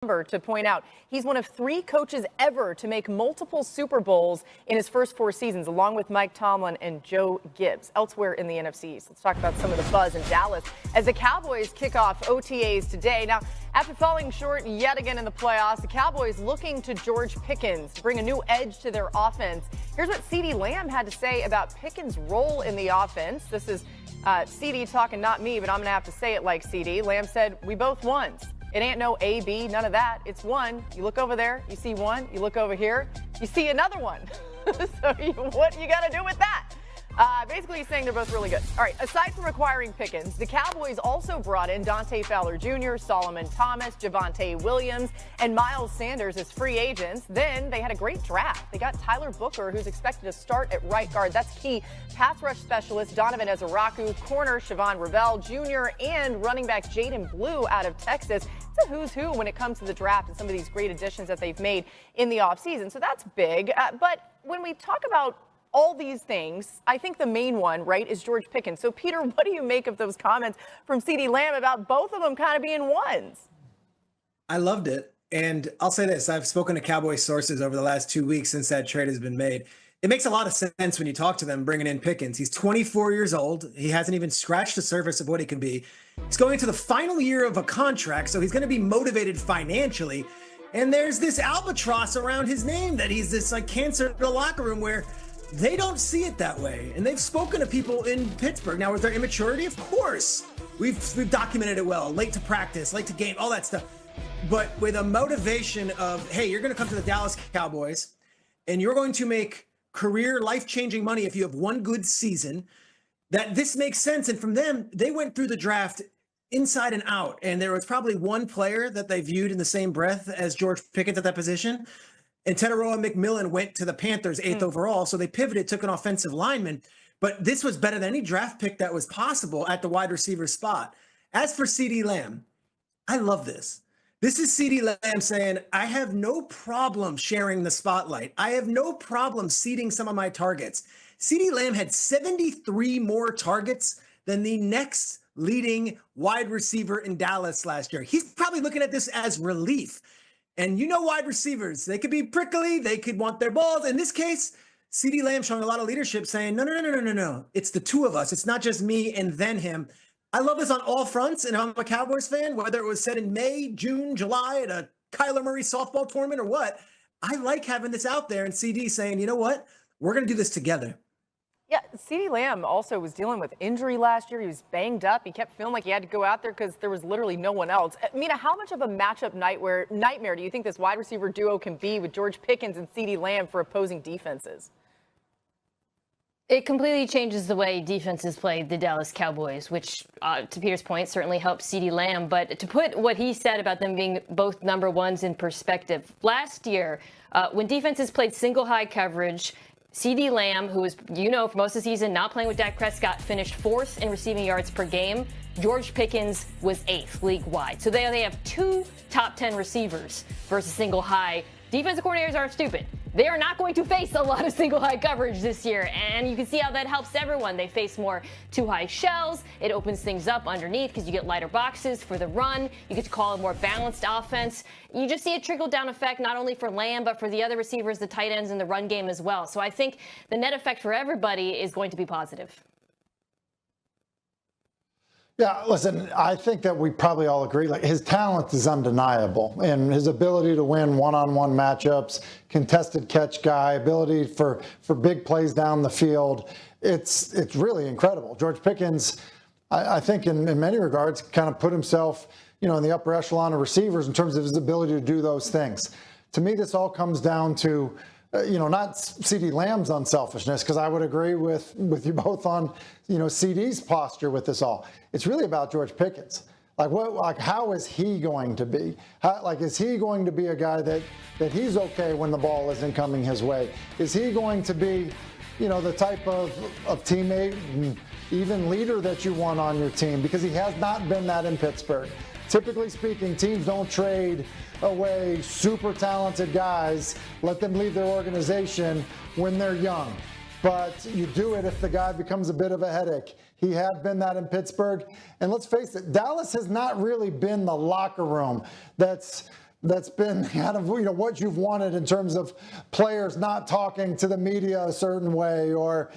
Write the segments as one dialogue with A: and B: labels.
A: To point out he's one of 3 coaches ever to make multiple Super Bowls in his first 4 seasons, along with Mike Tomlin and Joe Gibbs. Elsewhere in the NFC East, let's talk about some of the buzz in Dallas as the Cowboys kick off OTAs today. Now, after falling short yet again in the playoffs, the Cowboys looking to George Pickens to bring a new edge to their offense. Here's what CeeDee Lamb had to say about Pickens' role in the offense. This is CeeDee talking, not me, but I'm going to have to say it like CeeDee. Lamb said, "We both won. It ain't no A, B, none of that. It's one. You look over there, you see one. You look over here, you see another one." So what you got to do with that? Basically, he's saying they're both really good. All right, aside from acquiring Pickens, the Cowboys also brought in Dante Fowler Jr., Solomon Thomas, Javonte Williams, and Miles Sanders as free agents. Then they had a great draft. They got Tyler Booker, who's expected to start at right guard. That's key. Pass rush specialist Donovan Ezeraku, corner Siobhan Ravel Jr., and running back Jayden Blue out of Texas. It's a who's who when it comes to the draft and some of these great additions that they've made in the offseason. So that's big. But when we talk about all these things, I think the main one, right, is George Pickens. So, Peter, what do you make of those comments from CeeDee Lamb about both of them kind of being ones?
B: I loved it. And I'll say this. I've spoken to Cowboys sources over the last 2 weeks since that trade has been made. It makes a lot of sense when you talk to them bringing in Pickens. He's 24 years old. He hasn't even scratched the surface of what he can be. He's going into the final year of a contract, so he's going to be motivated financially. And there's this albatross around his name that he's this like cancer in the locker room where they don't see it that way. And they've spoken to people in Pittsburgh. Now, with their immaturity, of course, we've documented it well. Late to practice, late to game, all that stuff. But with a motivation of, hey, you're going to come to the Dallas Cowboys and you're going to make career life-changing money if you have one good season, that this makes sense. And from them, they went through the draft inside and out. And there was probably one player that they viewed in the same breath as George Pickens at that position. And Teteroa McMillan went to the Panthers 8th overall, so they pivoted, took an offensive lineman. But this was better than any draft pick that was possible at the wide receiver spot. As for CeeDee Lamb, I love this. This is CeeDee Lamb saying, I have no problem sharing the spotlight. I have no problem seeding some of my targets. CeeDee Lamb had 73 more targets than the next leading wide receiver in Dallas last year. He's probably looking at this as relief. And you know wide receivers, they could be prickly, they could want their balls. In this case, CeeDee Lamb showing a lot of leadership saying, no. It's the two of us. It's not just me and then him. I love this on all fronts, and I'm a Cowboys fan, whether it was said in May, June, July at a Kyler Murray softball tournament or what. I like having this out there and CeeDee saying, you know what, we're going to do this together.
A: Yeah, CeeDee Lamb also was dealing with injury last year. He was banged up. He kept feeling like he had to go out there because there was literally no one else. Mina, how much of a matchup nightmare do you think this wide receiver duo can be with George Pickens and CeeDee Lamb for opposing defenses?
C: It completely changes the way defenses play the Dallas Cowboys, which, to Peter's point, certainly helps CeeDee Lamb. But to put what he said about them being both number ones in perspective, last year, when defenses played single high coverage, CeeDee Lamb, who was, for most of the season not playing with Dak Prescott, finished 4th in receiving yards per game. George Pickens was 8th league-wide. So they have 2 top 10 receivers versus single high. Defensive coordinators aren't stupid. They are not going to face a lot of single high coverage this year, and you can see how that helps everyone. They face more 2 high shells. It opens things up underneath because you get lighter boxes for the run. You get to call a more balanced offense. You just see a trickle-down effect not only for Lamb, but for the other receivers, the tight ends, and the run game as well. So I think the net effect for everybody is going to be positive.
D: Yeah, listen, I think that we probably all agree, like his talent is undeniable and his ability to win one-on-one matchups, contested catch guy, ability for big plays down the field. It's really incredible. George Pickens, I think in many regards, kind of put himself, in the upper echelon of receivers in terms of his ability to do those things. To me, this all comes down to not CeeDee Lamb's unselfishness, because I would agree with you both on, CeeDee's posture with this all. It's really about George Pickens. How is he going to be? Is he going to be a guy that he's okay when the ball isn't coming his way? Is he going to be, the type of teammate and even leader that you want on your team? Because he has not been that in Pittsburgh. Typically speaking, teams don't trade away super talented guys, let them leave their organization when they're young. But you do it if the guy becomes a bit of a headache. He had been that in Pittsburgh. And let's face it, Dallas has not really been the locker room that's that's been kind of, what you've wanted in terms of players not talking to the media a certain way, or,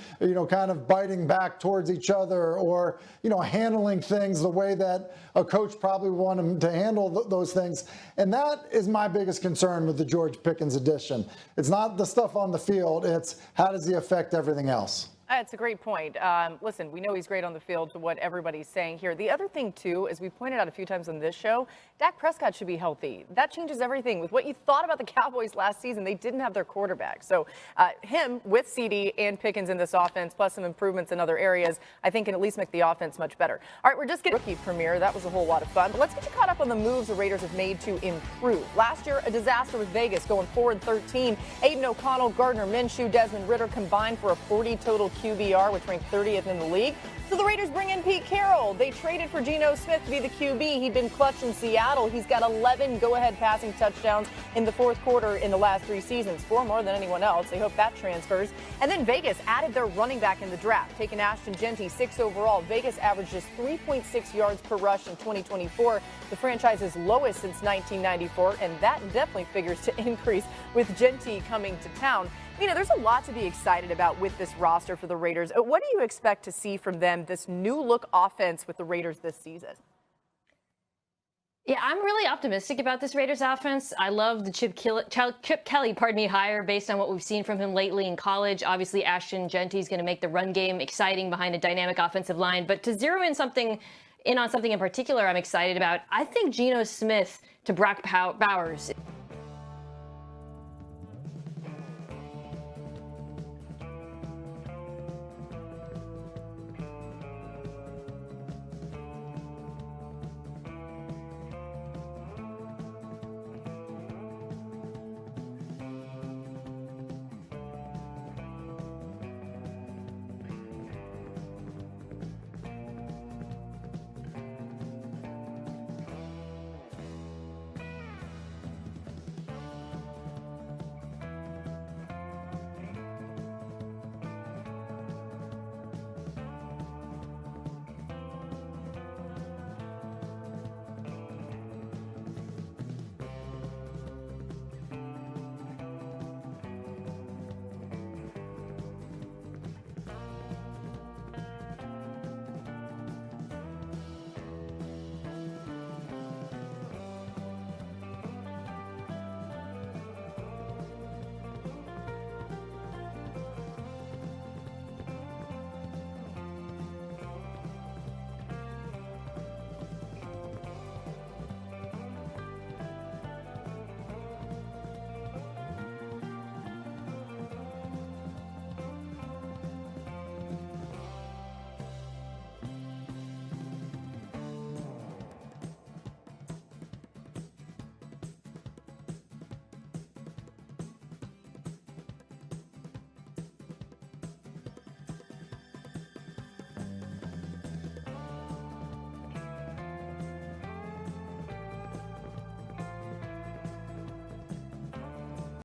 D: kind of biting back towards each other, or, handling things the way that a coach probably want them to handle those things. And that is my biggest concern with the George Pickens addition. It's not the stuff on the field. It's how does he affect everything else?
A: That's a great point. Listen, we know he's great on the field to what everybody's saying here. The other thing, too, as we pointed out a few times on this show, Dak Prescott should be healthy. That changes everything. With what you thought about the Cowboys last season, they didn't have their quarterback. So him with CD and Pickens in this offense, plus some improvements in other areas, I think can at least make the offense much better. All right, we're just getting rookie premiere. That was a whole lot of fun. But let's get you caught up on the moves the Raiders have made to improve. Last year, a disaster with Vegas, going 4-13. Aiden O'Connell, Gardner Minshew, Desmond Ridder combined for a 40 total QBR, which ranked 30th in the league. So the Raiders bring in Pete Carroll. They traded for Geno Smith to be the QB. He'd been clutch in Seattle. He's got 11 go-ahead passing touchdowns in the fourth quarter in the last 3 seasons, 4 more than anyone else. They hope that transfers. And then Vegas added their running back in the draft, taking Ashton Genty, 6 overall. Vegas averaged just 3.6 yards per rush in 2024, the franchise's lowest since 1994, and that definitely figures to increase with Genty coming to town. There's a lot to be excited about with this roster for the Raiders. What do you expect to see from them, this new look offense with the Raiders this season?
C: Yeah, I'm really optimistic about this Raiders offense. I love the Chip Kelly hire based on what we've seen from him lately in college. Obviously, Ashton Genty is going to make the run game exciting behind a dynamic offensive line. But to zero in on something in particular I'm excited about, I think Geno Smith to Brock Bowers